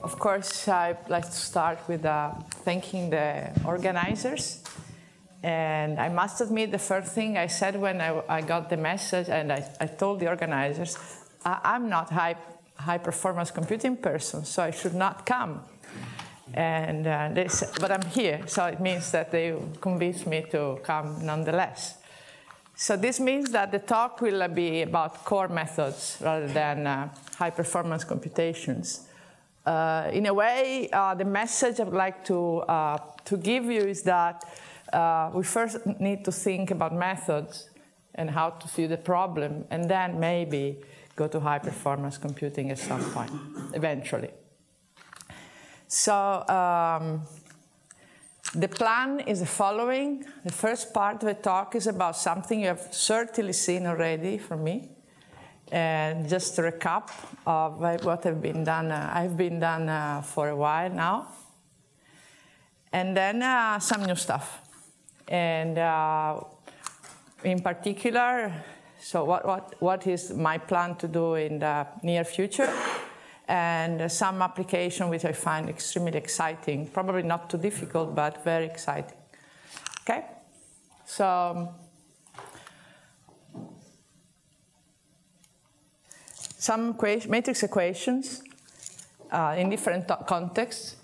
Of course, I'd like to start with thanking the organizers. And I must admit, the first thing I said when I got the message, and I told the organizers, I'm not high-performance computing person, so I should not come. And they said, but I'm here, so it means that they convinced me to come nonetheless. So this means that the talk will be about core methods rather than high-performance computations. In a way, the message I would like to give you is that we first need to think about methods and how to view the problem, and then maybe go to high-performance computing at some point, eventually. So the plan is the following. The first part of the talk is about something you have certainly seen already from me. And just a recap of what I've been done for a while now. And then some new stuff. And in particular, so what is my plan to do in the near future? And some application which I find extremely exciting, probably not too difficult, but very exciting. Okay? So some matrix equations in different contexts.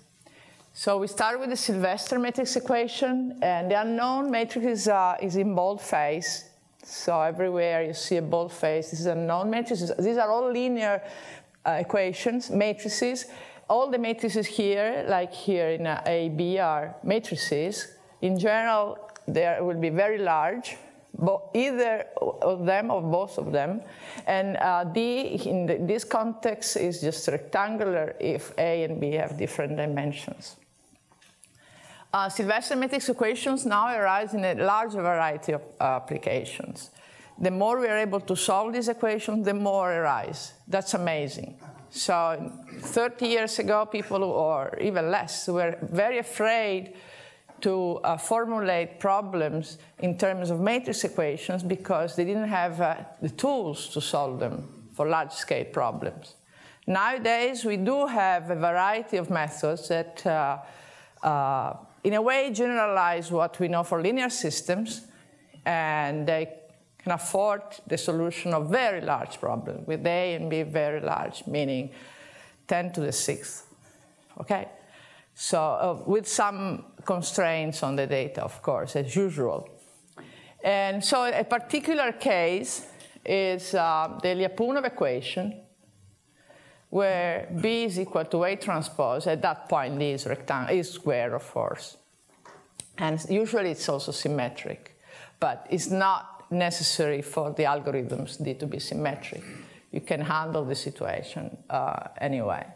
So we start with the Sylvester matrix equation, and the unknown matrix is in boldface. So everywhere you see a boldface, this is an unknown matrix. These are all linear equations, matrices. All the matrices here, like here in A, B, are matrices. In general, they will be very large, either of them or both of them. And D, in this context, is just rectangular if A and B have different dimensions. Sylvester matrix equations now arise in a large variety of applications. The more we are able to solve these equations, the more arise. That's amazing. So 30 years ago, people, or even less, were very afraid to formulate problems in terms of matrix equations because they didn't have the tools to solve them for large-scale problems. Nowadays, we do have a variety of methods that, in a way, generalize what we know for linear systems, and they can afford the solution of very large problems, with A and B very large, meaning 10 to the 6th. Okay? So with some constraints on the data, of course, as usual. And so a particular case is the Lyapunov equation, where B is equal to A transpose. At that point, D is square, of course. And usually it's also symmetric. But it's not necessary for the algorithms D to be symmetric. You can handle the situation anyway.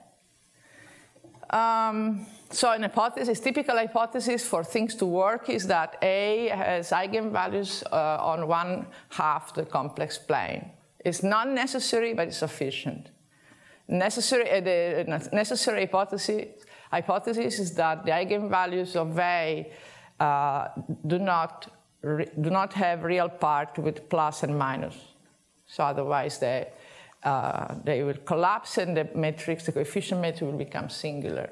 So an hypothesis, typical hypothesis for things to work is that A has eigenvalues on 1/2 the complex plane. It's not necessary, but it's sufficient. The necessary hypothesis is that the eigenvalues of A do not have real part with plus and minus. So otherwise they will collapse and the matrix, the coefficient matrix, will become singular.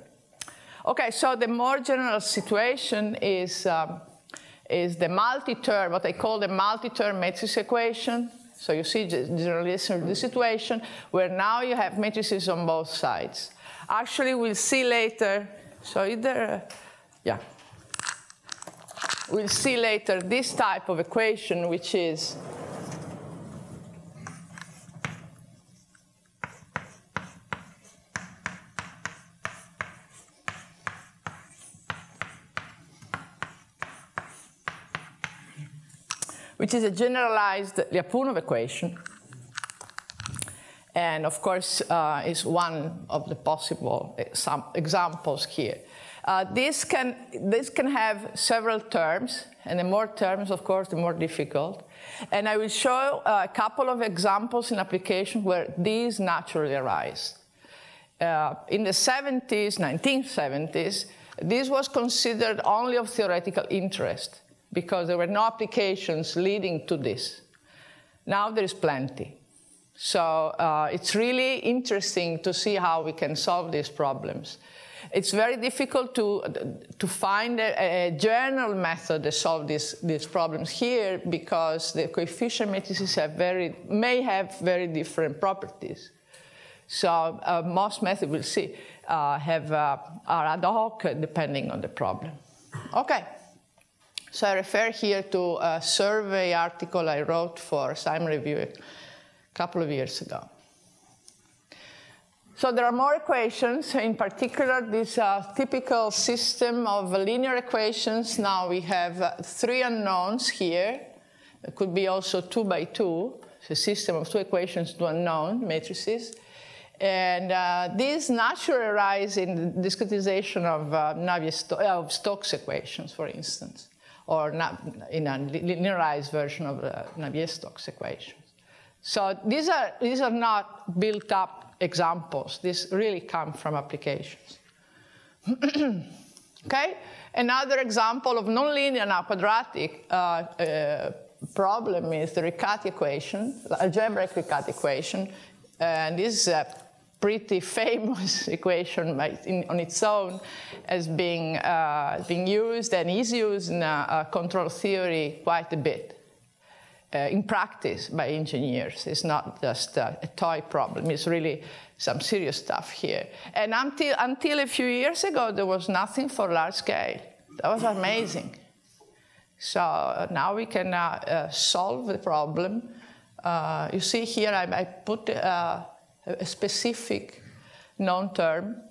Okay, so the more general situation is the multi-term, what I call the multi-term matrix equation. So you see the generalization of the situation where now you have matrices on both sides. Actually, we'll see later, so we'll see later this type of equation, which is a generalized Lyapunov equation. And of course, is one of the possible examples here. This can have several terms, and the more terms, of course, the more difficult. And I will show a couple of examples in application where these naturally arise. In the 1970s, This was considered only of theoretical interest because there were no applications leading to this. Now there is plenty. So it's really interesting to see how we can solve these problems. It's very difficult to find a general method to solve these problems here because the coefficient matrices may have very different properties. So most methods, we'll see, are ad hoc depending on the problem. Okay. So I refer here to a survey article I wrote for Simon Review a couple of years ago. So there are more equations, in particular this typical system of linear equations. Now we have 3 unknowns here. It could be also 2 by 2, a system of 2 equations, 2 unknown matrices. And these naturally arise in the discretization of Stokes equations, for instance, or in a linearized version of the Navier-Stokes equations. So these are not built up examples. These really come from applications. Okay? Another example of nonlinear, now quadratic problem is the Riccati equation, the algebraic Riccati equation. And this is a pretty famous equation on its own as being used and is used in control theory quite a bit. In practice by engineers. It's not just a toy problem. It's really some serious stuff here. And until a few years ago, there was nothing for large scale. That was amazing. So now we can solve the problem. You see here, I put a specific known term,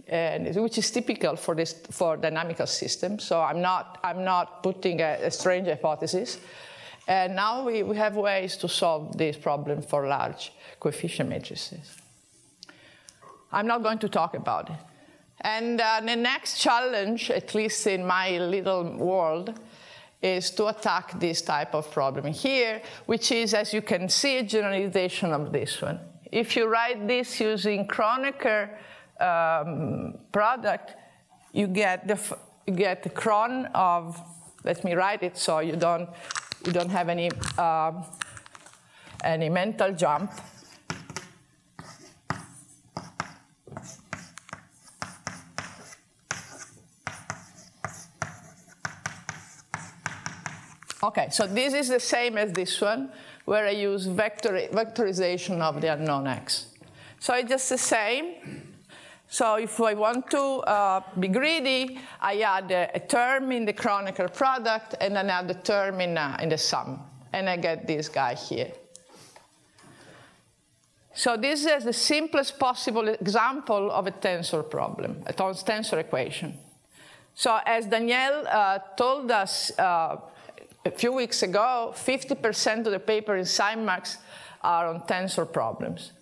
which is typical for dynamical systems. So I'm not putting a strange hypothesis. And now we have ways to solve this problem for large coefficient matrices. I'm not going to talk about it. And the next challenge, at least in my little world, is to attack this type of problem here, which is, as you can see, a generalization of this one. If you write this using Kronecker product, you get the cron of, let me write it so you don't have any mental jump. Okay, so this is the same as this one, where I use vectorization of the unknown x. So it's just the same. So if I want to be greedy, I add a term in the Kronecker product and then add the term in the sum. And I get this guy here. So this is the simplest possible example of a tensor problem, a tensor equation. So as Danielle told us a few weeks ago, 50% of the paper in SciMax are on tensor problems.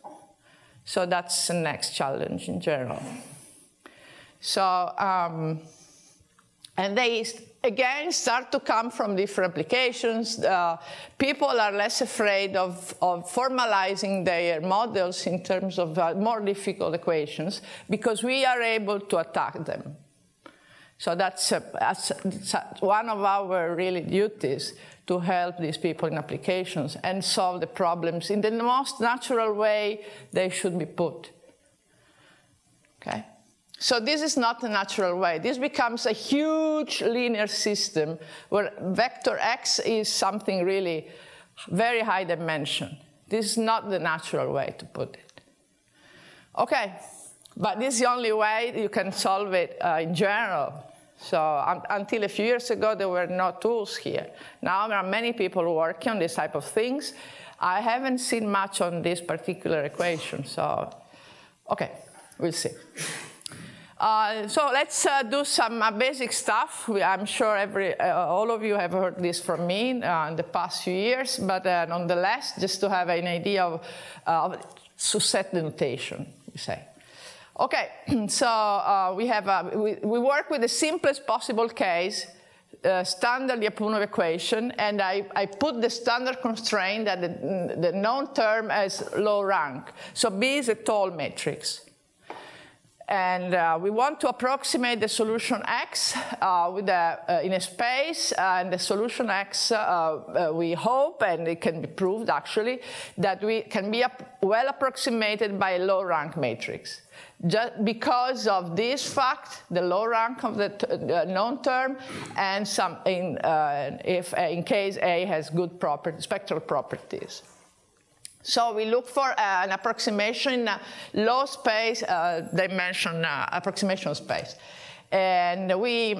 So that's the next challenge in general. So, and they, again, start to come from different applications. People are less afraid of formalizing their models in terms of more difficult equations because we are able to attack them. So that's one of our really duties, to help these people in applications and solve the problems in the most natural way they should be put. Okay? So this is not the natural way. This becomes a huge linear system where vector x is something really very high dimension. This is not the natural way to put it. Okay, but this is the only way you can solve it in general. So until a few years ago, there were no tools here. Now there are many people working on this type of things. I haven't seen much on this particular equation. So, okay, we'll see. So let's do some basic stuff. I'm sure all of you have heard this from me in the past few years, but nonetheless, just to have an idea of set the notation, we say. Okay, so we work with the simplest possible case, standard Lyapunov equation, and I put the standard constraint that the known term has low rank. So B is a tall matrix. And we want to approximate the solution X in a space, and the solution X, we hope, and it can be proved actually, that we can be well approximated by a low rank matrix. Just because of this fact, the low rank of the known term, and if in case A has good spectral properties. So we look for an approximation in a low space dimension approximation space. And we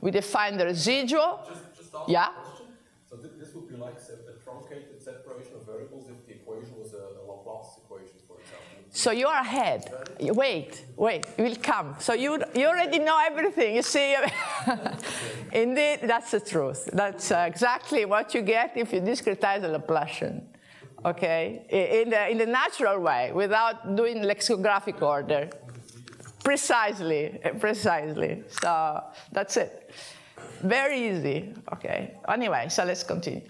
define the residual. Just ask yeah? a question. So this would be like a truncated separation of variables if the equation was a Laplace equation, for example. So you are ahead. Wait, it will come. So you already know everything, you see. Indeed, that's the truth. That's exactly what you get if you discretize a Laplacian. Okay, in the natural way, without doing lexicographic order. Precisely. So that's it. Very easy. Okay. Anyway, so let's continue.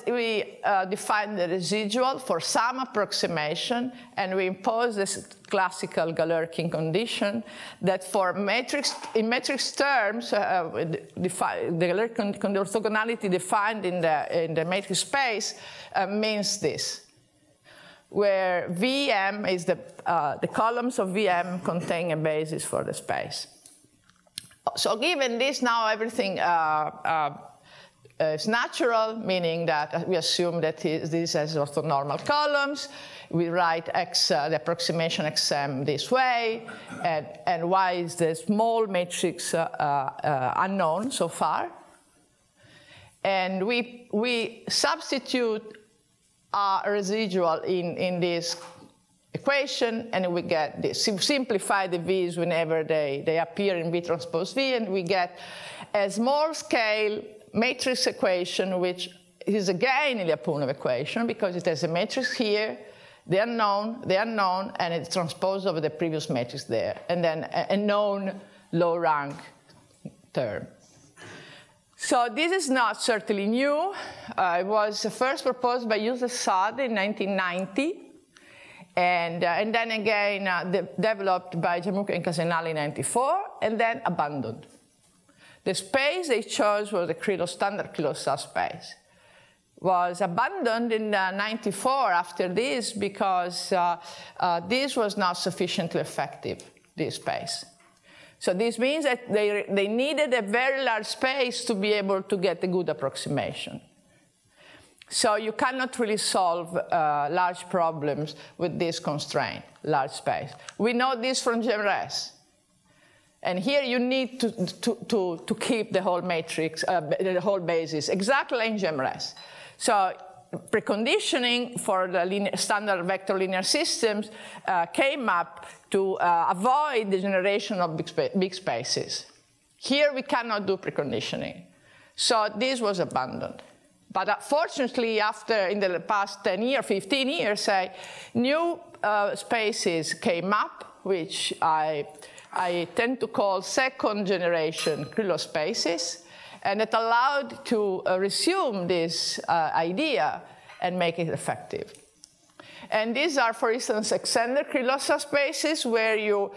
We define the residual for some approximation, and we impose this classical Galerkin condition that for in matrix terms, the Galerkin orthogonality defined in the matrix space means this, where Vm is the columns of Vm contain a basis for the space. So given this, now everything is natural, meaning that we assume that this has orthonormal columns. We write the approximation xm this way, and y is the small matrix unknown so far. And we substitute our residual in this equation, and we get this. Simplify the v's whenever they appear in v transpose v, and we get a small scale matrix equation, which is again a Lyapunov equation because it has a matrix here, the unknown, and it's transposed over the previous matrix there, and then a known low rank term. So this is not certainly new. It was first proposed by Joseph Sade in 1990, and then again developed by Gianluca and Casenali in 1994, and then abandoned. The space they chose was the standard Krylov space. Was abandoned in 1994 after this because this was not sufficiently effective, this space. So this means that they needed a very large space to be able to get a good approximation. So you cannot really solve large problems with this constraint, large space. We know this from GMRS. And here you need to keep the whole matrix, the whole basis, exactly in GMRS. So preconditioning for the standard vector linear systems came up to avoid the generation of big spaces. Here we cannot do preconditioning. So this was abandoned. But fortunately, in the past 10 years, 15 years, new spaces came up, which I tend to call second generation Krylov spaces, and it allowed to resume this idea and make it effective. And these are, for instance, extended Krylov subspaces where you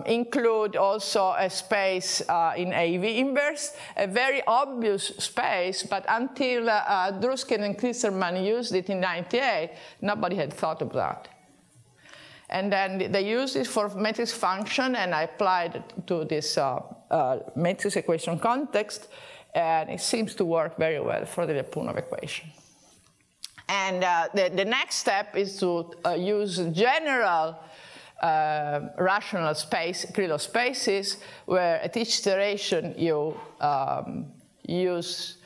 include also a space in AV inverse, a very obvious space, but until Druskin and Klisterman used it in 1998, nobody had thought of that. And then they used it for matrix function, and I applied it to this matrix equation context, and it seems to work very well for the Lyapunov equation. And the next step is to use general rational Krylov spaces, where at each iteration you use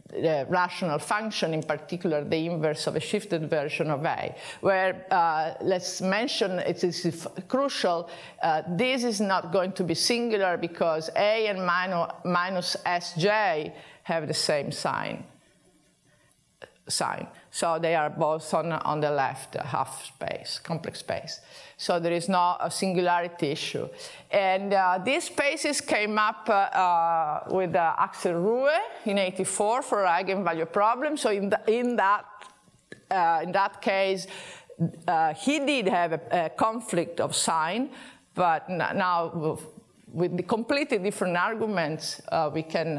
the rational function, in particular the inverse of a shifted version of A, where let's mention, it is crucial, this is not going to be singular because A and minus Sj have the same sign. So they are both on the left half space, complex space. So there is no singularity issue. And these spaces came up with Axel Ruhe in 1984 for eigenvalue problem. So in that case, he did have a conflict of sign, but now with the completely different arguments, we can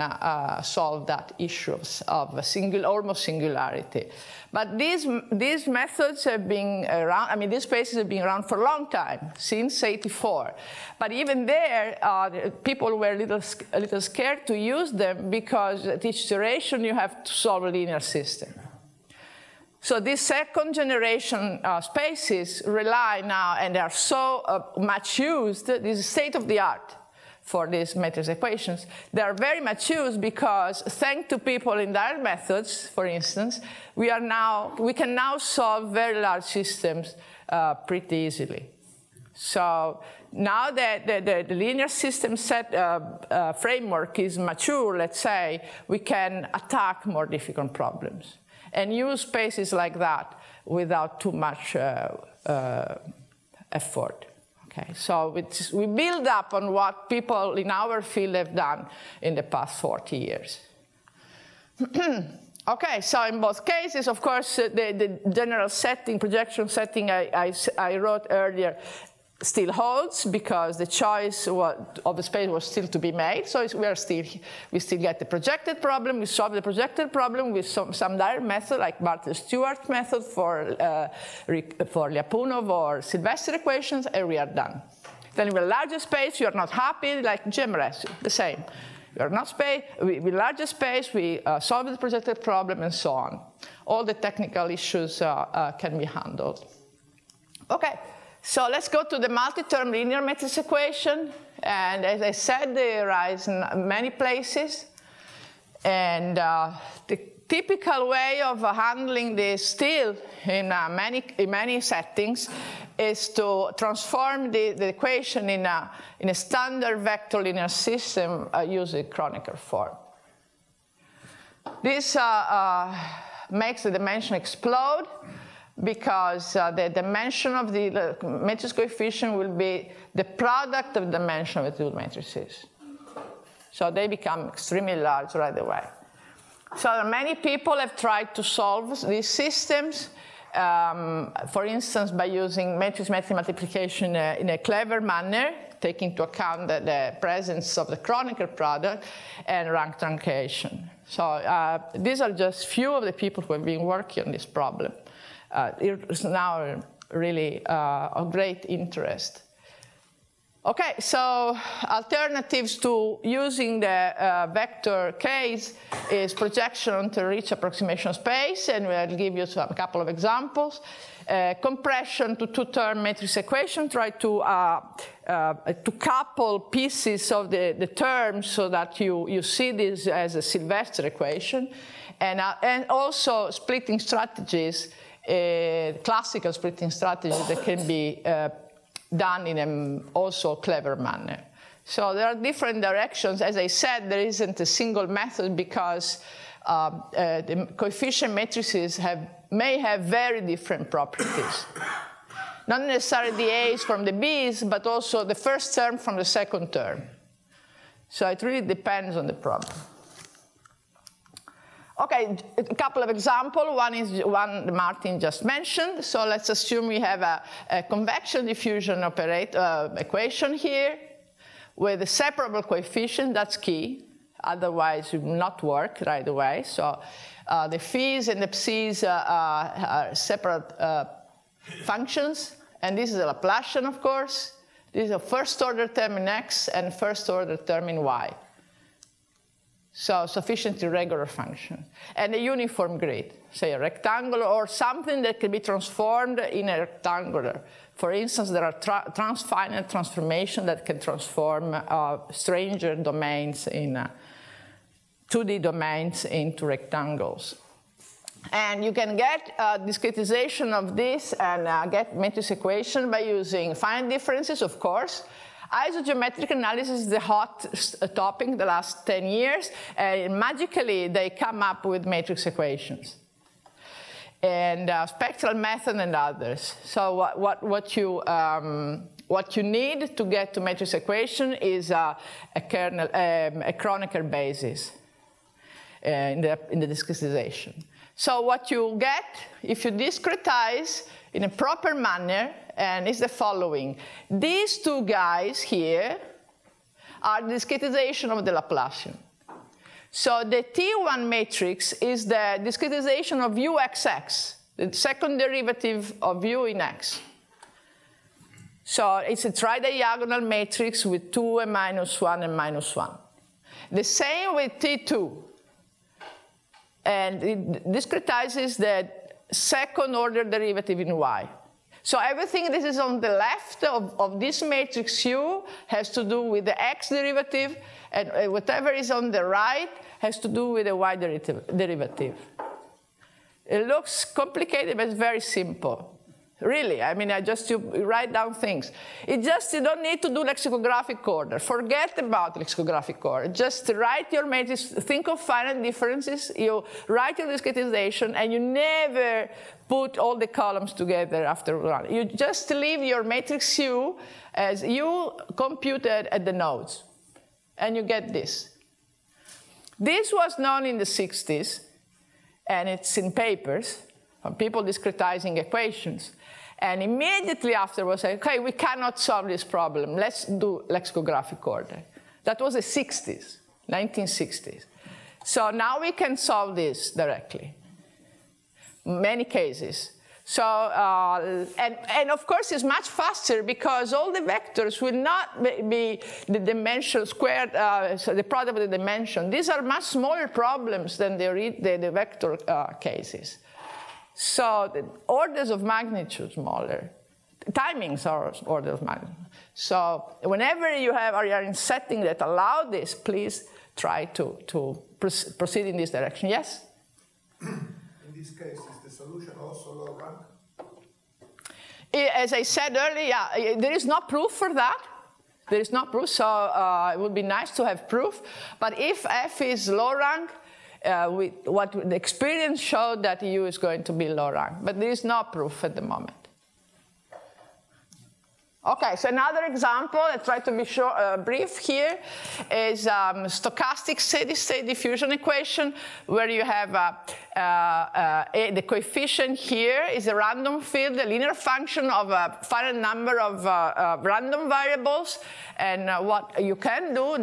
solve that issue of almost singularity. But these methods have been around, I mean, these spaces have been around for a long time, since '84. But even there, people were a little scared to use them because at each iteration you have to solve a linear system. So these second generation spaces rely now, and they are so much used, this is state of the art for these matrix equations. They are very much used because, thanks to people in direct methods, for instance, we can now solve very large systems pretty easily. So now that the linear system set framework is mature, let's say, we can attack more difficult problems and use spaces like that without too much effort. Okay, so we build up on what people in our field have done in the past 40 years. Okay, so in both cases, of course, the general setting, projection setting I wrote earlier still holds because the choice of the space was still to be made. So we still get the projected problem. We solve the projected problem with some direct method, like Bartlett-Stewart method for Lyapunov or Sylvester equations, and we are done. Then with a larger space, you are not happy, like GMRS, the same. We are not space. With larger space, we solve the projected problem, and so on. All the technical issues can be handled. Okay. So let's go to the multi-term linear matrix equation. And as I said, they arise in many places. And the typical way of handling this still in many settings is to transform the equation in a standard vector linear system using Kronecker form. This makes the dimension explode, because the dimension of the matrix coefficient will be the product of dimension of the two matrices. So they become extremely large right away. So many people have tried to solve these systems, for instance, by using matrix-matrix multiplication in a clever manner, taking into account the presence of the Kronecker product and rank truncation. So these are just few of the people who have been working on this problem. It's now really of great interest. Okay, so alternatives to using the vector case is projection onto rich approximation space, and we'll give you a couple of examples. Compression to two-term matrix equation, try to couple pieces of the terms so that you see this as a Sylvester equation, and also splitting strategies, classical splitting strategies that can be done in an also clever manner. So there are different directions. As I said, there isn't a single method because the coefficient matrices may have very different properties. Not necessarily the A's from the B's, but also the first term from the second term. So it really depends on the problem. Okay, a couple of examples. One is one Martin just mentioned. So let's assume we have a convection diffusion equation here with a separable coefficient. That's key. Otherwise, it will not work right away. So the phis and the psis are separate functions. And this is a Laplacian, of course. This is a first-order term in x and first-order term in y. So sufficiently regular function. And a uniform grid, say a rectangular or something that can be transformed in a rectangular. For instance, there are transfinite transformations that can transform stranger domains in 2D domains into rectangles. And you can get discretization of this and get matrix equation by using finite differences, of course. Isogeometric analysis is the hot topic the last 10 years. And magically, they come up with matrix equations. And spectral method and others. So what you need to get to matrix equation is a Kronecker basis in the discretization. So what you get, if you discretize, in a proper manner, and it's the following. These two guys here are the discretization of the Laplacian. So the T1 matrix is the discretization of uxx, the second derivative of u in x. So it's a tridiagonal matrix with 2 and -1 and -1. The same with T2. And it discretizes the second order derivative in y. So everything this is on the left of this matrix U has to do with the x derivative, and whatever is on the right has to do with the y derivative. It looks complicated, but it's very simple. Really, I mean, you write down things. You don't need to do lexicographic order. Forget about lexicographic order. Just write your matrix, think of finite differences, you write your discretization, and you never put all the columns together after one. You just leave your matrix U as U computed at the nodes, and you get this. This was known in the 60s, and it's in papers from people discretizing equations. And immediately afterwards, I said, okay, we cannot solve this problem. Let's do lexicographic order. That was the 60s, 1960s. So now we can solve this directly. Many cases. So, and of course, it's much faster because all the vectors will not be the dimension squared, so the product of the dimension. These are much smaller problems than the vector cases. So the orders of magnitude smaller. Timings are orders of magnitude. So whenever you are in setting that allow this, please try to proceed in this direction. Yes? In this case, is the solution also low rank? As I said earlier, yeah, there is no proof for that. There is no proof, so it would be nice to have proof. But if F is low rank, what the experience showed that U is going to be low rank, but there is no proof at the moment. Okay, so another example, I try to be brief here, is stochastic steady-state diffusion equation, where you have the coefficient here is a random field, a linear function of a finite number of random variables, and what you can do,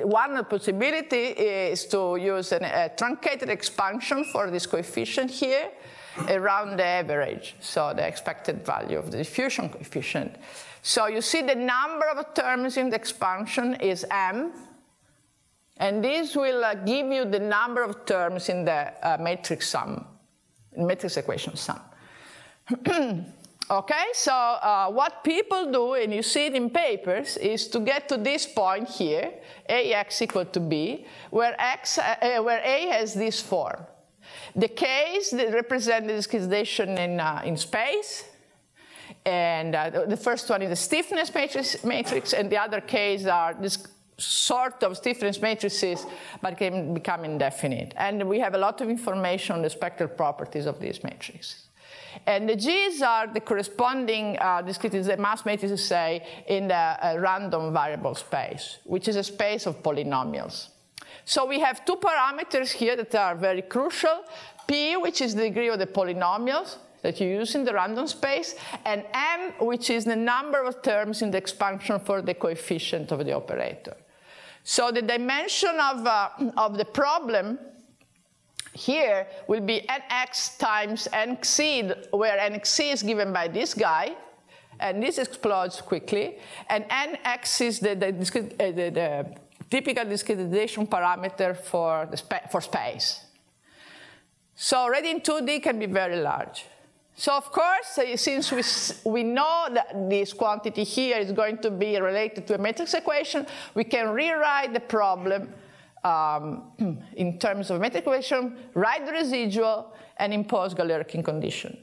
one possibility is to use a truncated expansion for this coefficient here, around the average, so the expected value of the diffusion coefficient. So you see the number of terms in the expansion is m, and this will give you the number of terms in the matrix sum, matrix equation sum. Okay, so what people do, and you see it in papers, is to get to this point here, ax equal to b, where a has this form. The K's that represent the discretization in space, and the first one is the stiffness matrix, and the other K's are this sort of stiffness matrices, but can become indefinite. And we have a lot of information on the spectral properties of these matrices. And the G's are the corresponding mass matrices, say, in the random variable space, which is a space of polynomials. So we have two parameters here that are very crucial. P, which is the degree of the polynomials that you use in the random space, and M, which is the number of terms in the expansion for the coefficient of the operator. So the dimension of the problem here will be nx times nx, where nx is given by this guy, and this explodes quickly, and nx is the typical discretization parameter for space. So already in 2D can be very large. So of course, since we know that this quantity here is going to be related to a matrix equation, we can rewrite the problem in terms of matrix equation, write the residual, and impose Galerkin condition.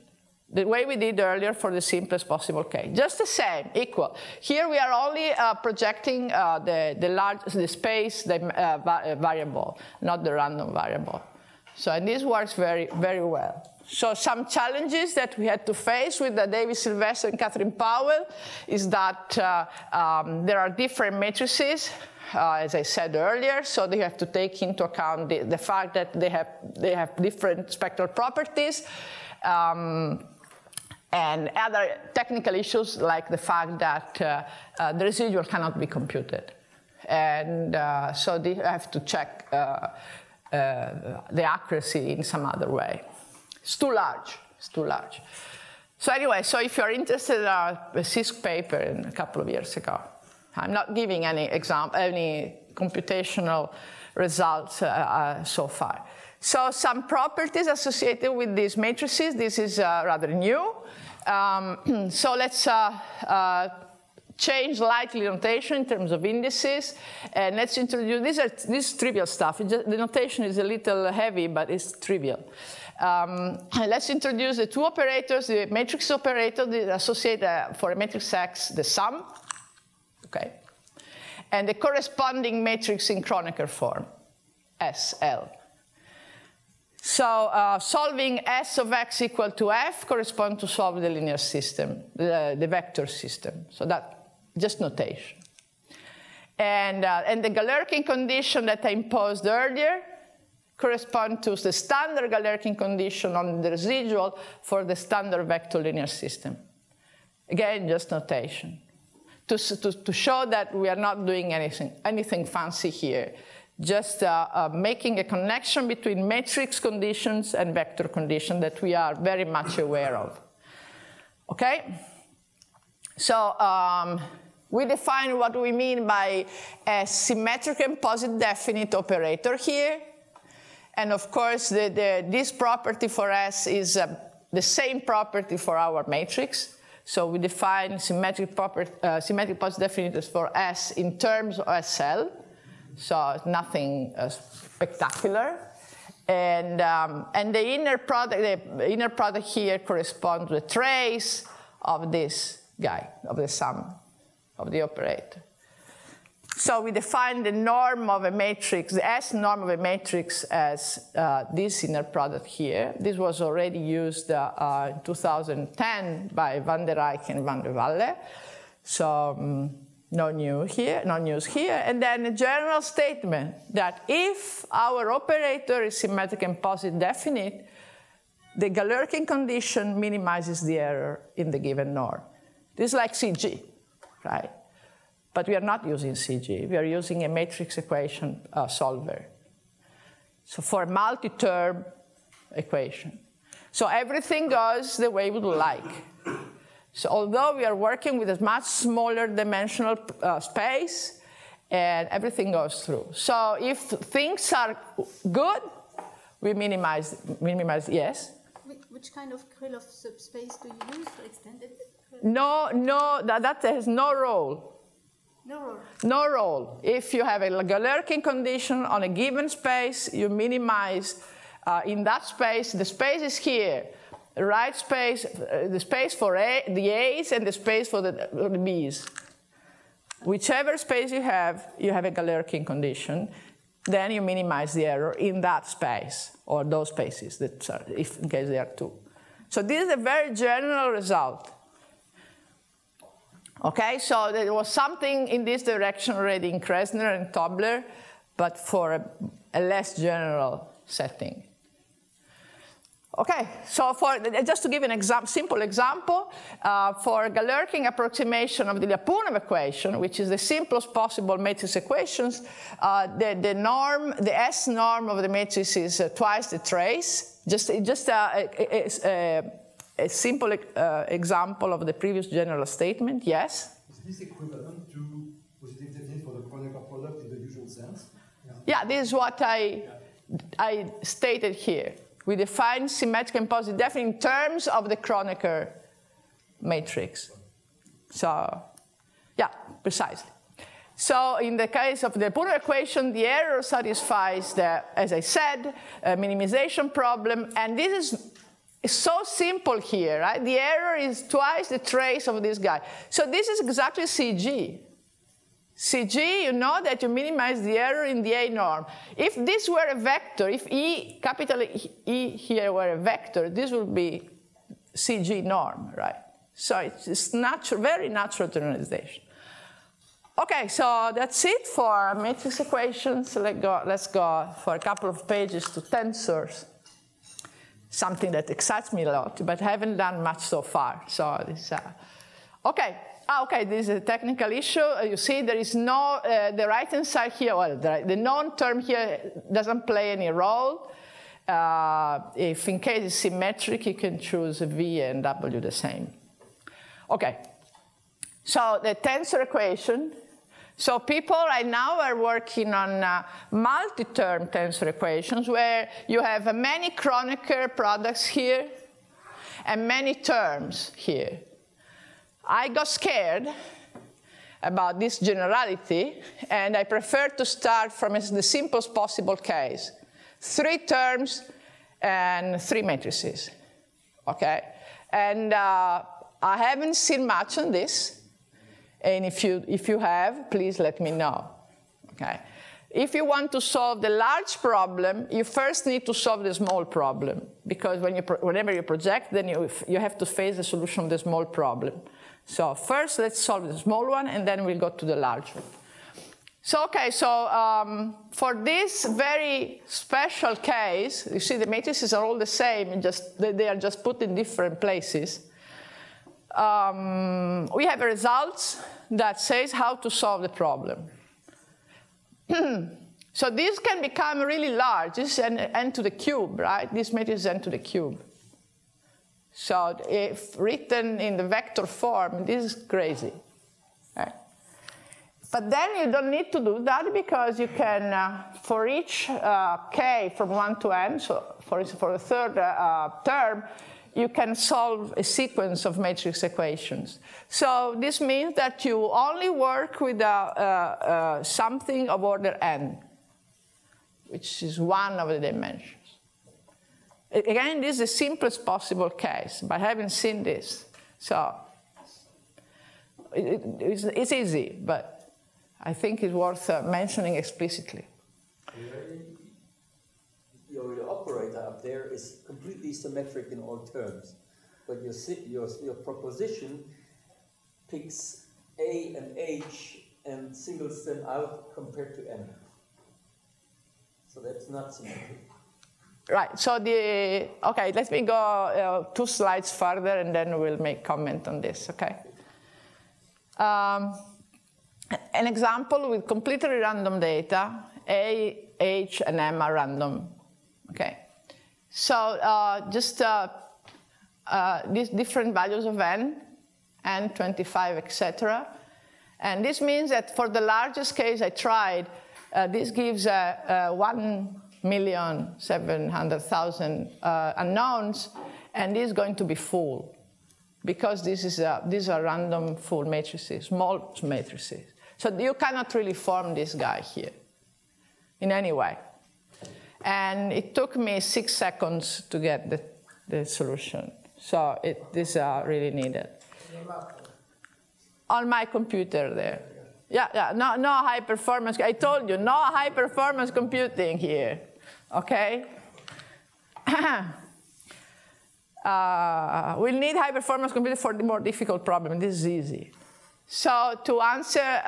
The way we did earlier for the simplest possible case. Just the same, equal. Here we are only projecting the space variable, not the random variable. So, and this works very, very well. So some challenges that we had to face with David Sylvester and Catherine Powell is that there are different matrices, as I said earlier, so they have to take into account the fact that they have different spectral properties. And other technical issues like the fact that the residual cannot be computed. And so they have to check the accuracy in some other way. It's too large. It's too large. So anyway, so if you're interested in a CISC paper in a couple of years ago, I'm not giving any computational results so far. So some properties associated with these matrices. This is rather new. So let's change slightly notation in terms of indices, and let's introduce, this is trivial stuff. The notation is a little heavy, but it's trivial. Let's introduce the two operators, the matrix operator, the associate for a matrix X, the sum, okay, and the corresponding matrix in Kronecker form, SL. So solving S of X equal to F corresponds to solve the linear system, the vector system. So that just notation. And the Galerkin condition that I imposed earlier correspond to the standard Galerkin condition on the residual for the standard vector linear system. Again, just notation. To show that we are not doing anything fancy here. Just making a connection between matrix conditions and vector conditions that we are very much aware of. Okay? So we define what we mean by a symmetric and posit definite operator here. And of course, this property for S is the same property for our matrix. So we define symmetric posit definite for S in terms of SL. So nothing spectacular. And the inner product here corresponds to the trace of this guy, of the sum of the operator. So we define the norm of a matrix, the S norm of a matrix as this inner product here. This was already used in 2010 by Van der Eyck and Van der Walle. So no news here. And then a general statement that if our operator is symmetric and posit definite, the Galerkin condition minimizes the error in the given norm. This is like CG, right? But we are not using CG. We are using a matrix equation solver. So for a multi-term equation. So everything goes the way we would like. So although we are working with a much smaller dimensional space, and everything goes through. So if things are good, we minimize, yes? Which kind of Krylov subspace do you use for extended? No, that has no role. No role. No role. If you have a Galerkin condition on a given space, you minimize in that space. The space is here. The right space, the space for the A's and the space for the B's. Whichever space you have a Galerkin condition. Then you minimize the error in that space or those spaces, that are, if in case there are two. So this is a very general result. Okay, so there was something in this direction already in Kressner and Tobler, but for a less general setting. Okay, so just to give an simple example, for Galerkin approximation of the Lyapunov equation, which is the simplest possible matrix equations, the S norm of the matrix is twice the trace. Just a simple example of the previous general statement, yes? Is this equivalent to positive definite for the Kronecker product in the usual sense? Yeah, this is what I stated here. We define symmetric and posit definite in terms of the Kronecker matrix. So, yeah, precisely. So in the case of the Lyapunov equation, the error satisfies the, as I said, minimization problem. And this is so simple here, right? The error is twice the trace of this guy. So this is exactly CG. CG, you know that you minimize the error in the A norm. If this were a vector, if capital E here were a vector, this would be CG norm, right? So it's natural, very natural generalization. Okay, so that's it for matrix equations. Let's go for a couple of pages to tensors. something that excites me a lot, but I haven't done much so far. So this, okay. Okay, this is a technical issue. You see, there is no, the right-hand side here, well, the known term here doesn't play any role. If in case it's symmetric, you can choose V and W the same. Okay, so the tensor equation. So people right now are working on multi-term tensor equations where you have many Kronecker products here and many terms here. I got scared about this generality, and I prefer to start from the simplest possible case. 3 terms and 3 matrices, okay? And I haven't seen much on this, and if you have, please let me know, okay? If you want to solve the large problem, you first need to solve the small problem, because whenever you project, then you have to face the solution of the small problem. So first, let's solve the small one, and then we'll go to the large one. So, okay, so for this very special case, you see the matrices are all the same, they are just put in different places. We have a result that says how to solve the problem. So this can become really large. This is n to the cube, right? This matrix is n to the cube. So if written in the vector form, this is crazy. Okay? But then you don't need to do that, because you can, for each k from 1 to n, so for the third term, you can solve a sequence of matrix equations. So this means that you only work with something of order n, which is one of the dimensions. Again, this is the simplest possible case, but I haven't seen this. So it's easy, but I think it's worth mentioning explicitly. Your operator up there is completely symmetric in all terms, but your proposition picks A and H and singles them out compared to N. So that's not symmetric. Right, so okay, let me go 2 slides further, and then we'll make comment on this, okay? An example with completely random data, A, H, and M are random, okay? So just these different values of n, 25, etc. And this means that for the largest case I tried, this gives 1,700,000 unknowns, and this is going to be full, because these are random full matrices, small matrices. So you cannot really form this guy here in any way. And it took me 6 seconds to get the solution. So these are really needed. On my computer there. Yeah, no high performance. I told you, no high performance computing here. Okay? We'll need high performance computing for the more difficult problem. This is easy. So to answer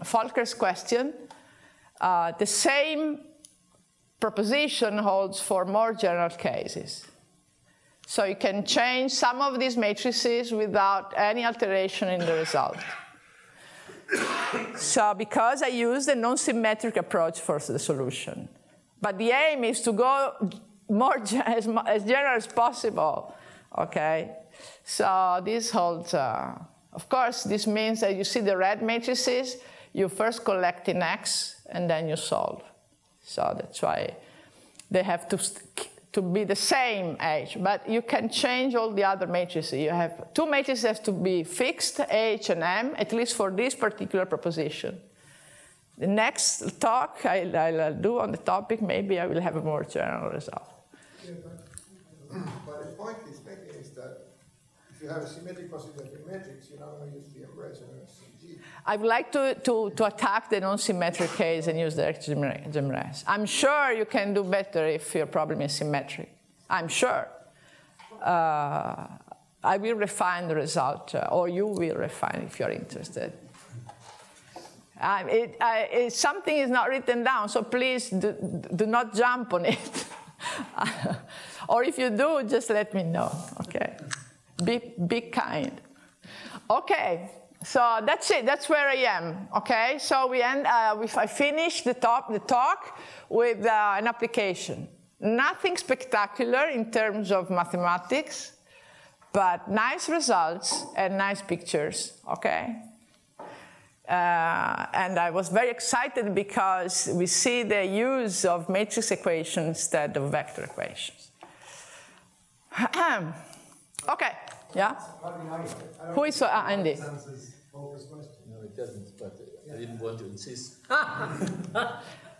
Volker's question, the same proposition holds for more general cases. So you can change some of these matrices without any alteration in the result. So because I use the non-symmetric approach for the solution. But the aim is to go more as general as possible, okay? So this holds, of course, this means that you see the red matrices, you first collect in X, and then you solve. So that's why they have to be the same H, but you can change all the other matrices. You have 2 matrices have to be fixed, H and M, at least for this particular proposition. The next talk I'll do on the topic, maybe I will have a more general result. Yeah, but the point is making is that if you have a symmetric possibility matrix, you're not going to use the embrace and CG. I would like to attack the non-symmetric case and use the generalize. I'm sure you can do better if your problem is symmetric. I'm sure. I will refine the result, or you will refine if you're interested. Something is not written down, so please do not jump on it. Or if you do, just let me know, okay? Be kind. Okay, so that's it. That's where I am, okay? So we end, I finished the talk with an application. Nothing spectacular in terms of mathematics, but nice results and nice pictures, okay? And I was very excited because we see the use of matrix equations instead of vector equations. Okay, yeah? Who is Andy? No, it doesn't, but I didn't want to insist.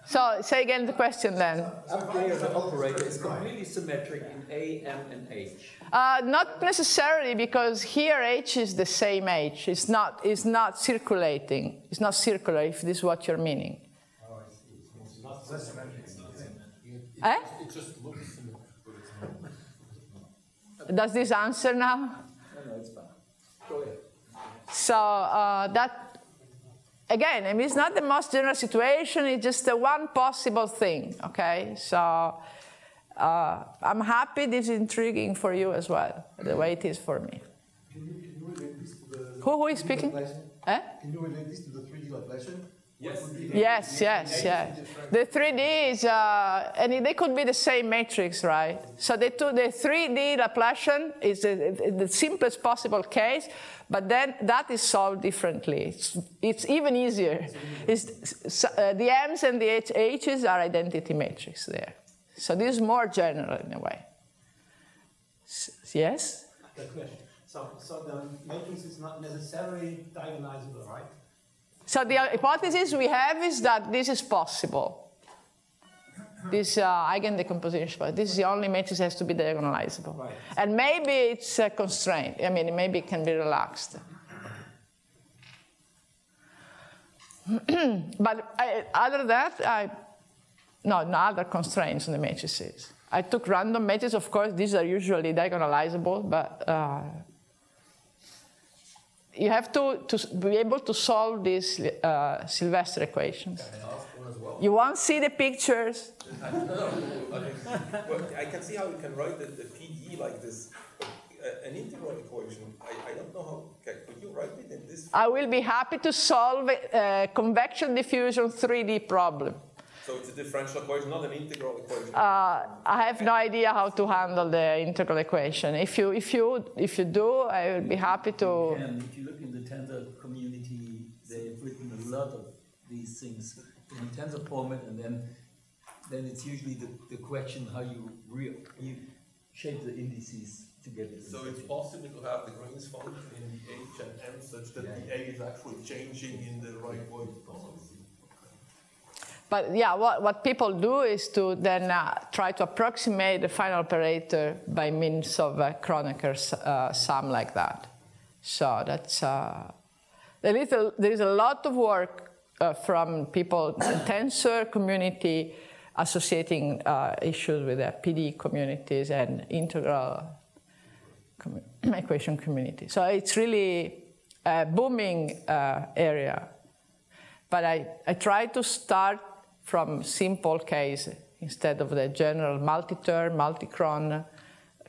So say again the question then. Up there, the operator is completely symmetric in A, M, and H. Not necessarily, because here H is the same H. It's not circulating. It's not circular, if this is what you're meaning. Oh, I see. It's not symmetric. Eh? It just looks symmetric, but it's not. Does this answer now? No, it's fine. Go ahead. So that, again, I mean, it's not the most general situation. It's just the one possible thing, okay? So I'm happy this is intriguing for you as well, the way it is for me. Can you relate this to the... Who is speaking? Eh? Can you relate this to the 3D Laplacian? Yes. Yes. The 3Ds, and they could be the same matrix, right? So the 3D Laplacian is the simplest possible case, but then that is solved differently. It's even easier. The M's and the H's are identity matrix there. So this is more general in a way. Yes? The question. So the matrix is not necessarily diagonalizable, right? So the hypothesis we have is that this is possible. This eigendecomposition, but this is the only matrix that has to be diagonalizable. Right. And maybe it's a constraint. I mean, maybe it can be relaxed. But other than that, no other constraints on the matrices. I took random matrices. Of course, these are usually diagonalizable, but you have to be able to solve these Sylvester equations. Can I ask one as well? You won't see the pictures. Well, I can see how you can write the PDE like this. An integral equation, I don't know how, could you write it in this? I will be happy to solve a convection diffusion 3D problem. So it's a differential equation, not an integral equation. I have no idea how to handle the integral equation. If you do, I will be happy to. And if you look in the tensor community, they've written a lot of these things in tensor format, and then it's usually the question how you shape the indices to get it. So it's possible to have the Green's function in the H and M such that the A is actually changing in the right way. But yeah, what people do is to then try to approximate the final operator by means of a Kronecker sum like that. So that's there is a lot of work from people in the tensor community associating issues with the PDE communities and integral equation community. So it's really a booming area. But I try to start from simple case instead of the general multi-term, multi-cron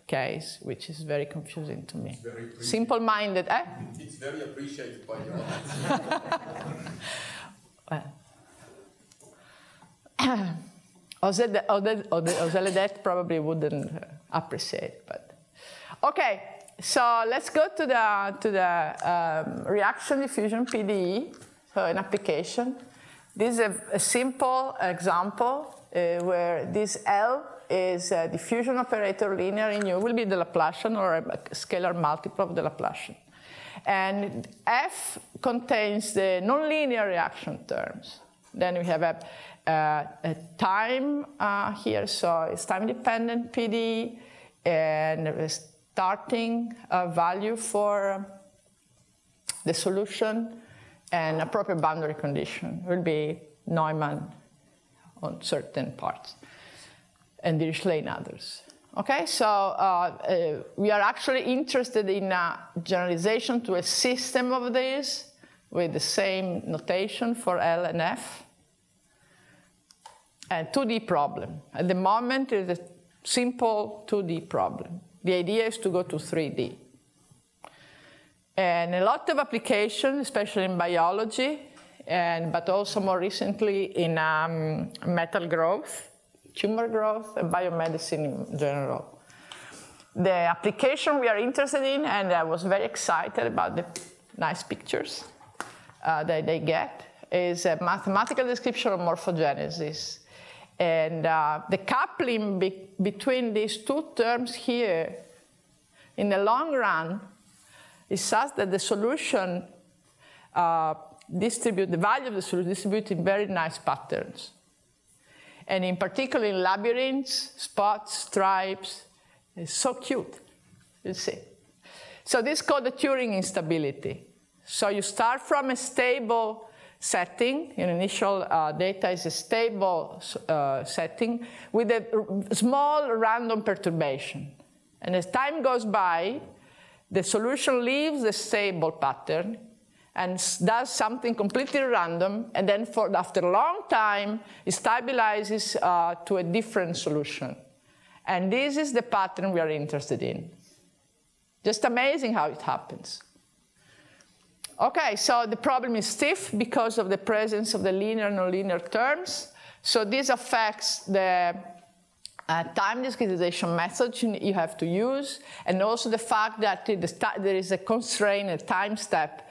case, which is very confusing to me. Simple-minded, eh? It's very appreciated by the audience. Ozelet probably wouldn't appreciate, but okay. So let's go to the reaction diffusion PDE, so an application. This is a simple example where this L is a diffusion operator linear in U, will be the Laplacian or a scalar multiple of the Laplacian. And F contains the nonlinear reaction terms. Then we have a time here, so it's time-dependent PDE, and a starting value for the solution, and a proper boundary condition will be Neumann on certain parts, and Dirichlet in others. Okay, so we are actually interested in a generalization to a system of these with the same notation for L and F. And 2D problem. At the moment, simple 2D problem. The idea is to go to 3D. And a lot of applications, especially in biology, but also more recently in metal growth, tumor growth, and biomedicine in general. The application we are interested in, and I was very excited about the nice pictures that they get, is a mathematical description of morphogenesis. And the coupling between these two terms here, in the long run, is such that the solution the value of the solution distributes in very nice patterns. And in particular in labyrinths, spots, stripes, it's so cute, you see. So this is called the Turing instability. So you start from a stable setting, your initial data is a stable setting with a small random perturbation. And as time goes by, the solution leaves the stable pattern and does something completely random, and then after a long time, it stabilizes to a different solution. And this is the pattern we are interested in. Just amazing how it happens. Okay, so the problem is stiff because of the presence of the linear and nonlinear terms. So this affects the time discretization method you have to use, and also the fact that there is a constraint, a time step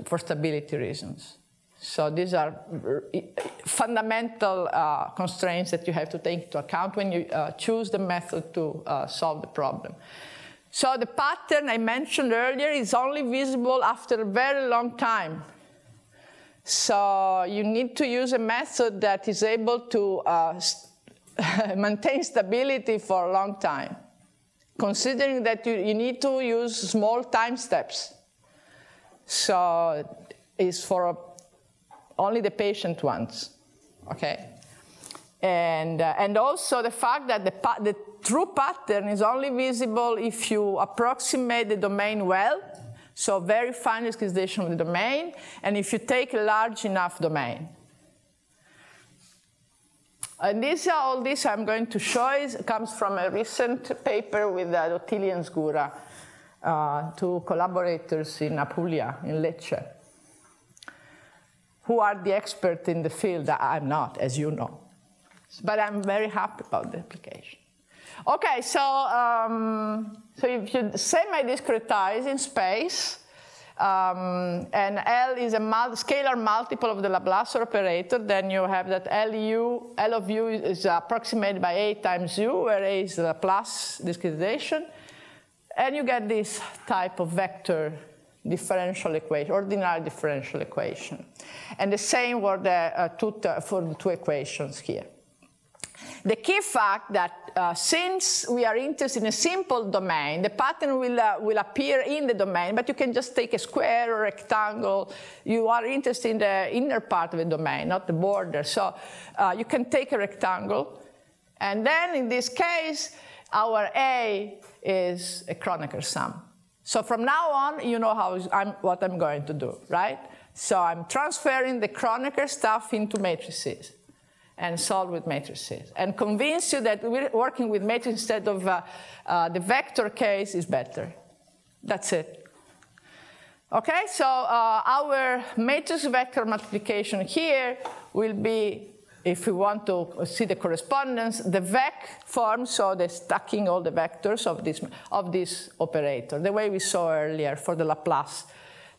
for stability reasons. So these are fundamental constraints that you have to take into account when you choose the method to solve the problem. So the pattern I mentioned earlier is only visible after a very long time. So you need to use a method that is able to maintain stability for a long time, considering that you need to use small time steps. So it's for only the patient ones, okay? And also the fact that the true pattern is only visible if you approximate the domain well, so very fine discretization of the domain, and if you take a large enough domain. And all this I'm going to show comes from a recent paper with Dottili and Sgura, two collaborators in Apulia, in Lecce, who are the expert in the field. I'm not, as you know. But I'm very happy about the application. Okay, so if you semi-discretize in space, and L is a scalar multiple of the Laplace operator, then you have that L of u is approximated by A times u, where A is the Laplace discretization, and you get this type of vector differential equation, ordinary differential equation. And the same for the two equations here. The key fact that since we are interested in a simple domain, the pattern will appear in the domain, but you can just take a square or a rectangle. You are interested in the inner part of the domain, not the border. So you can take a rectangle, and then in this case, our A is a Kronecker sum. So from now on, you know what I'm going to do, right? So I'm transferring the Kronecker stuff into matrices and solve with matrices, and convince you that working with matrices instead of the vector case is better. That's it. Okay, so our matrix vector multiplication here will be, if we want to see the correspondence, the vec form, so the stacking all the vectors of this operator, the way we saw earlier for the Laplace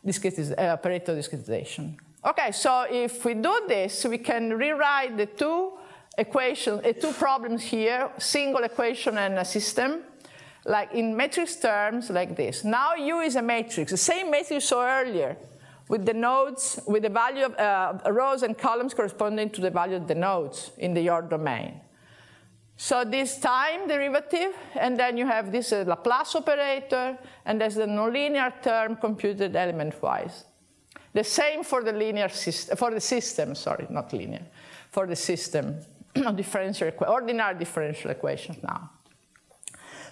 operator discretization. Okay, so if we do this, we can rewrite the two equations, two problems here, single equation and a system, like in matrix terms, like this. Now U is a matrix, the same matrix you saw earlier, with the nodes, with the value of rows and columns corresponding to the value of the nodes in your domain. So this time derivative, and then you have this Laplace operator, and there's the nonlinear term computed element-wise. The same for the linear system, for the system, sorry, not linear, for the system, ordinary differential equations now.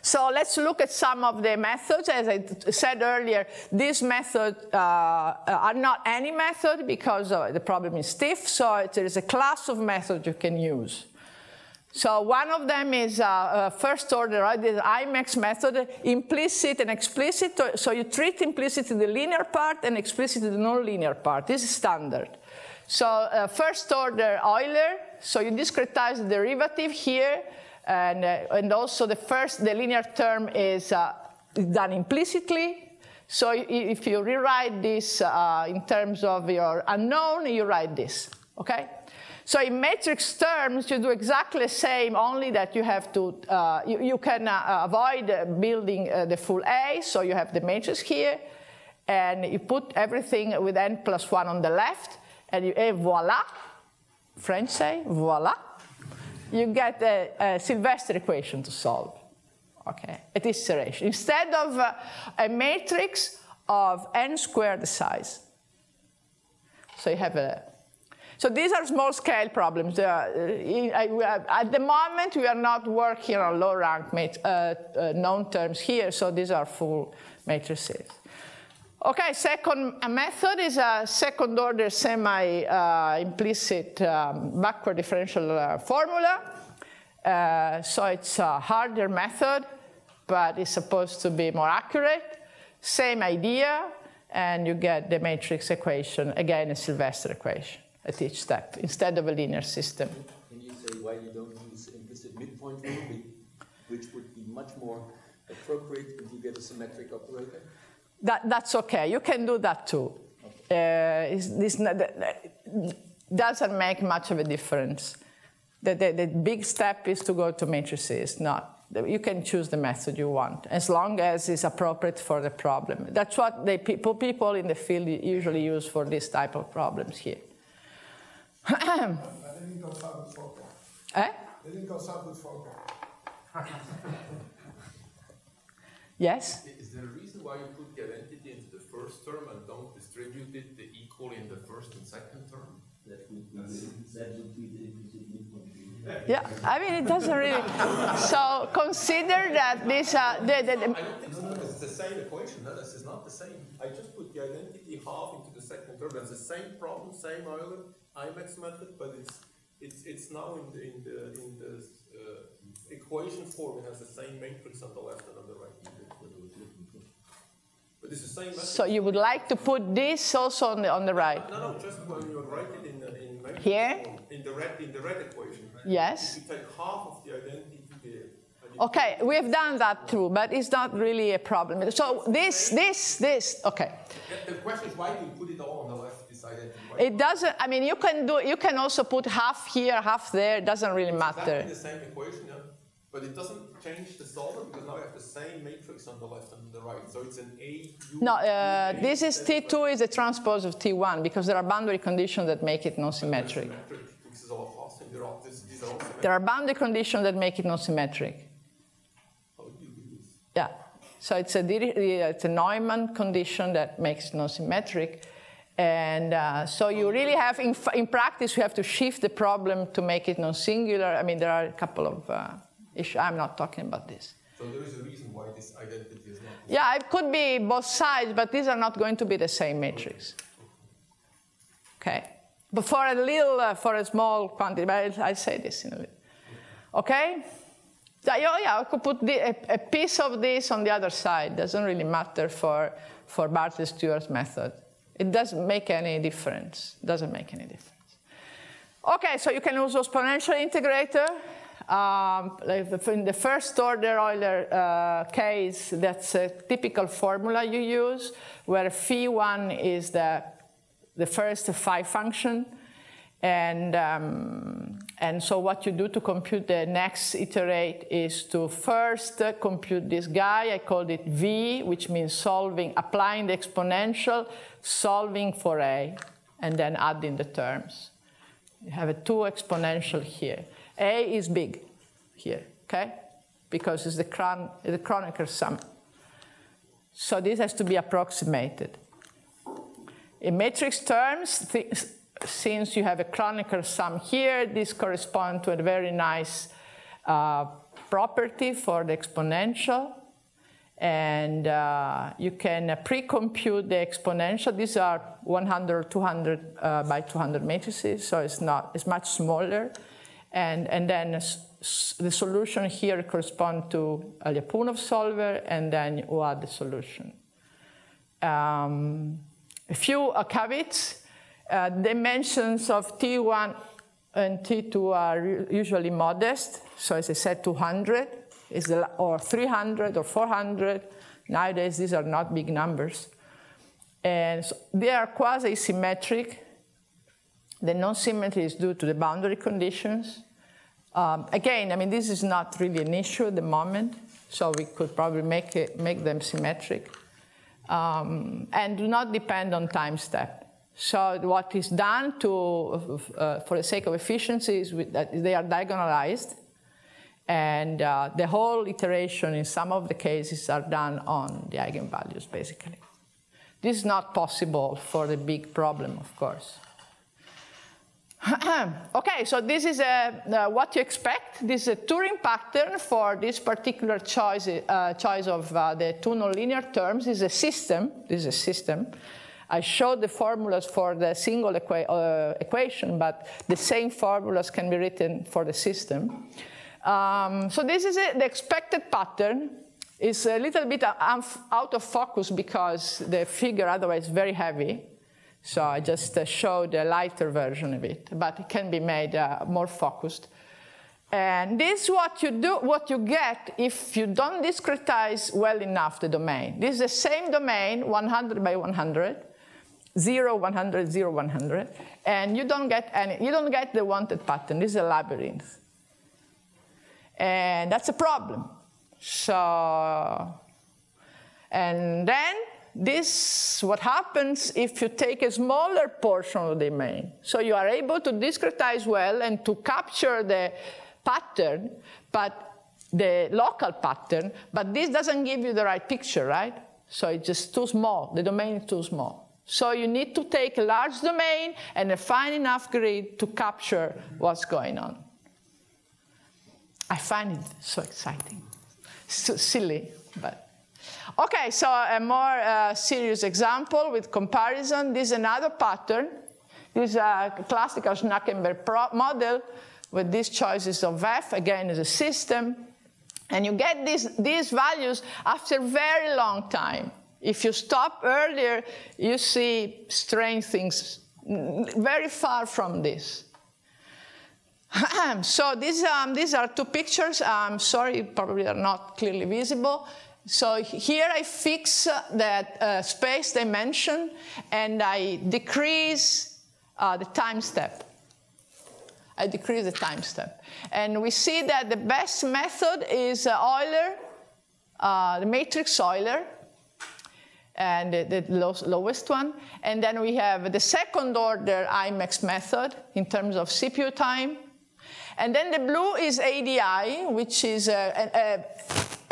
So let's look at some of the methods. As I said earlier, these methods are not any method because the problem is stiff, so there is a class of methods you can use. So one of them is first order, right? The IMAX method, implicit and explicit. So you treat implicit the linear part and explicit the non-linear part. This is standard. So first order Euler. So you discretize the derivative here, and also the linear term is done implicitly. So if you rewrite this in terms of your unknown, you write this. Okay. So in matrix terms, you do exactly the same, only that you have to, you can avoid building the full A, so you have the matrix here, and you put everything with n plus 1 on the left, and voila, French say, voila, you get a Sylvester equation to solve, okay, at this iteration, instead of a matrix of n squared the size. So you have a, so these are small-scale problems. At the moment, we are not working on low-rank known terms here, so these are full matrices. Okay, second method is a second-order semi-implicit backward differential formula. So it's a harder method, but it's supposed to be more accurate. Same idea, and you get the matrix equation, again, a Sylvester equation at each step, instead of a linear system. Can you say why you don't use implicit midpoint rule, which would be much more appropriate if you get a symmetric operator? That's okay. You can do that too. Okay. This doesn't make much of a difference. The big step is to go to matrices. Not you can choose the method you want as long as it's appropriate for the problem. That's what people in the field usually use for this type of problems here. They didn't go south with Fokker. Eh? They didn't go south with Fokker. Yes? Is there a reason why you put the identity into the first term and don't distribute it equally in the first and second term? That would be the implicit midpoint rule. Yeah, I mean, it doesn't really. So consider that this. I don't think so, because it's the same equation. No, this is not the same. I just put the identity half into the second term. That's the same problem, same Euler, IMAX method, but it's now in the equation form. It has the same matrix on the left and on the right. But it's the same method. So you would like to put this also on the right? No, just when you write it in matrix here form, in the red equation. Yes. You take half of the identity there. Okay, we have done that too, but it's not really a problem. So this, okay. The question is, why do you put it all on the left, this identity? It doesn't, I mean, you can also put half here, half there, it doesn't really matter. Exactly the same equation, yeah. But it doesn't change the solver because now you have the same matrix on the left and the right. So it's an A. No, this is T2 is the transpose of T1 because there are boundary conditions that make it non-symmetric. There are boundary conditions that make it non-symmetric. Yeah, so it's a Neumann condition that makes it non-symmetric. And so you really have, in practice, you have to shift the problem to make it non-singular. I mean, there are a couple of issues. I'm not talking about this. So there is a reason why this identity is not. Yeah, it could be both sides, but these are not going to be the same matrix. Okay, but for a small quantity, but I'll say this in a bit. Okay. So, yeah, I could put a piece of this on the other side. Doesn't really matter for Bartley-Stewart's method. It doesn't make any difference. Doesn't make any difference. Okay, so you can use exponential integrator. In the first order Euler case, that's a typical formula you use, where phi1 is the first phi function. And so what you do to compute the next iterate is to first compute this guy. I called it V, which means solving, applying the exponential, solving for A, and then adding the terms. You have a 2 exponential here. A is big here, okay? Because it's the Kronecker sum. So this has to be approximated. In matrix terms, since you have a Kronecker sum here, this corresponds to a very nice property for the exponential. And you can pre-compute the exponential. These are 100, 200 by 200 matrices, so it's much smaller. And then the solution here corresponds to a Lyapunov solver, and then you add the solution. A few caveats. Dimensions of T1 and T2 are usually modest. So as I said, 200 or 300 or 400. Nowadays, these are not big numbers. And so they are quasi-symmetric. The non-symmetry is due to the boundary conditions. Again, I mean, this is not really an issue at the moment, so we could probably make them symmetric. And do not depend on time step. So what is done for the sake of efficiency is that they are diagonalized, and the whole iteration in some of the cases are done on the eigenvalues, basically. This is not possible for the big problem, of course. Okay, so this is what you expect. This is a Turing pattern for this particular choice of the two nonlinear terms. This is a system. This is a system. I showed the formulas for the single equation, but the same formulas can be written for the system. So this is it. The expected pattern is a little bit out of focus because the figure otherwise is very heavy. So I just showed a lighter version of it, but it can be made more focused. And this is what you get if you don't discretize well enough the domain. This is the same domain, 100 by 100, 0, 100, 0, 100, and you don't get the wanted pattern. This is a labyrinth. And that's a problem. So, and then what happens if you take a smaller portion of the domain. So you are able to discretize well and to capture the pattern, but the local pattern, but this doesn't give you the right picture, right? So it's just too small. The domain is too small. So you need to take a large domain and a fine enough grid to capture what's going on. I find it so exciting. So silly, but. Okay, so a more serious example with comparison. This is another pattern. This is a classical Schnackenberg model with these choices of f, again, is a system. And you get these values after a very long time. If you stop earlier, you see strange things very far from this. So these are two pictures. I'm sorry, probably are not clearly visible. So here I fix that space dimension, and I decrease the time step. I decrease the time step. And we see that the best method is Euler, the matrix Euler, and the lowest one. And then we have the second order IMAX method in terms of CPU time. And then the blue is ADI, which is a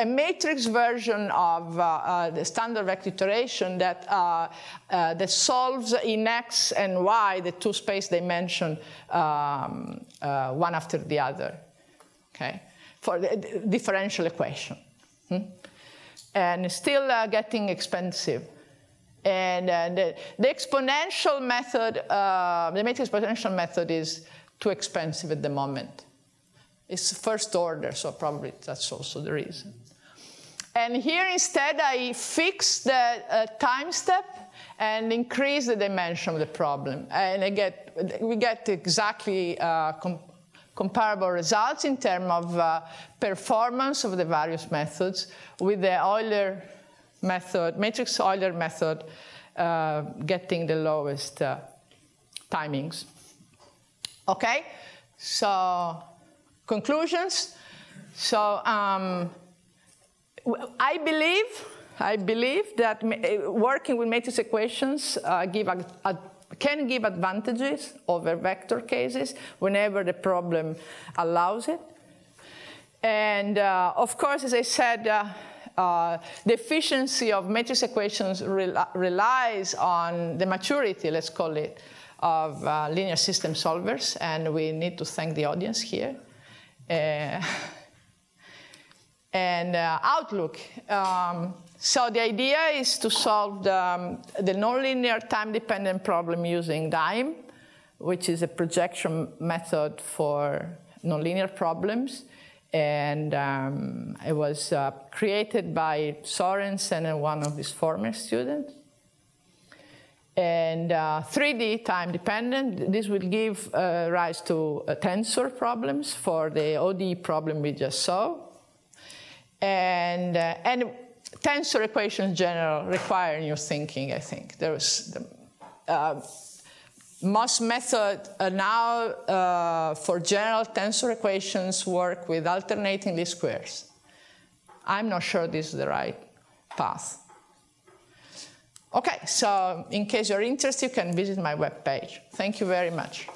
matrix version of the standard vector iteration that solves in X and Y the two space dimension one after the other, okay, for the differential equation. And still getting expensive. And the exponential method, the matrix exponential method is too expensive at the moment. It's first order, so probably that's also the reason. And here instead I fix the time step and increase the dimension of the problem. And we get exactly comparable results in terms of performance of the various methods with the Euler method, matrix Euler method, getting the lowest timings. Okay, so conclusions. So I believe that working with matrix equations can give advantages over vector cases whenever the problem allows it. And of course, as I said, the efficiency of matrix equations relies on the maturity, let's call it, of linear system solvers, and we need to thank the audience here. And outlook. So the idea is to solve the nonlinear time-dependent problem using DIME, which is a projection method for nonlinear problems. And it was created by Sorensen and one of his former students. And 3D time dependent. This will give rise to tensor problems for the ODE problem we just saw. And tensor equations in general require new thinking, I think. There's most methods now for general tensor equations work with alternating least squares. I'm not sure this is the right path. Okay, so in case you're interested, you can visit my webpage. Thank you very much.